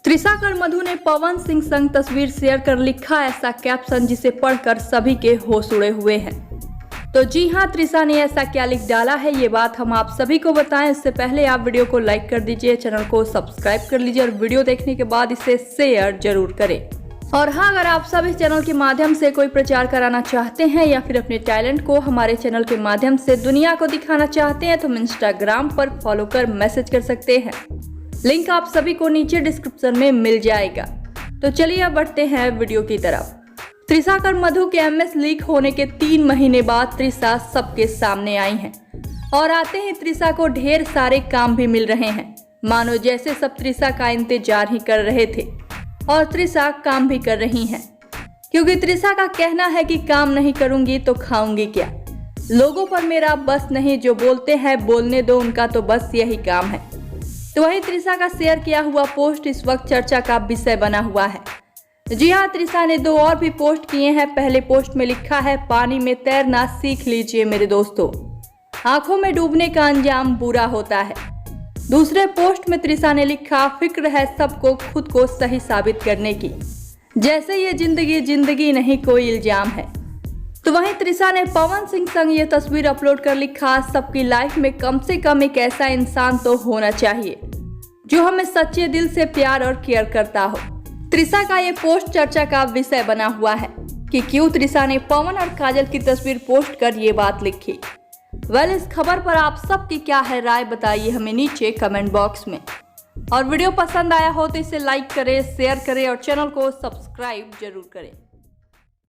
त्रिशा मधु ने पवन सिंह संग तस्वीर शेयर कर लिखा ऐसा कैप्शन जिसे पढ़कर सभी के होश उड़े हुए हैं। तो जी हां, त्रिशा ने ऐसा क्या लिख डाला है ये बात हम आप सभी को बताएं। इससे पहले आप वीडियो को लाइक कर दीजिए, चैनल को सब्सक्राइब कर लीजिए और वीडियो देखने के बाद इसे शेयर जरूर करें। और हाँ, अगर आप सभी चैनल के माध्यम से कोई प्रचार कराना चाहते हैं या फिर अपने टैलेंट को हमारे चैनल के माध्यम से दुनिया को दिखाना चाहते हैं तो हम इंस्टाग्राम पर फॉलो कर मैसेज कर सकते हैं। लिंक आप सभी को नीचे डिस्क्रिप्शन में मिल जाएगा। तो चलिए अब बढ़ते हैं वीडियो की तरफ। त्रिशा मधु के एमएस लीक होने के 3 महीने बाद त्रिशा सबके सामने आई हैं और आते ही त्रिशा को ढेर सारे काम भी मिल रहे हैं, मानो जैसे सब त्रिशा का इंतजार ही कर रहे थे। और त्रिशा काम भी कर रही हैं, क्योंकि त्रिशा का कहना है कि काम नहीं करूंगी तो खाऊंगी क्या। लोगों पर मेरा बस नहीं, जो बोलते हैं बोलने दो, उनका तो बस यही काम है। तो वही त्रिशा का शेयर किया हुआ पोस्ट इस वक्त चर्चा का विषय बना हुआ है। जी हाँ, त्रिशा ने 2 और भी पोस्ट किए हैं। पहले पोस्ट में लिखा है, पानी में तैरना सीख लीजिए मेरे दोस्तों, आंखों में डूबने का अंजाम बुरा होता है। दूसरे पोस्ट में त्रिशा ने लिखा, फिक्र है सबको खुद को सही साबित करने की, जैसे ये जिंदगी नहीं कोई इल्जाम है। तो वहीं त्रिशा ने पवन सिंह संग ये तस्वीर अपलोड कर लिखा, सबकी लाइफ में कम से कम एक ऐसा इंसान तो होना चाहिए जो हमें सच्चे दिल से प्यार और केयर करता हो। त्रिशा का ये पोस्ट चर्चा का विषय बना हुआ है कि क्यों त्रिशा ने पवन और काजल की तस्वीर पोस्ट कर ये बात लिखी। इस खबर पर आप सबकी क्या है राय, बताइए हमें नीचे कमेंट बॉक्स में। और वीडियो पसंद आया हो तो इसे लाइक करें, शेयर करें और चैनल को सब्सक्राइब जरूर करें।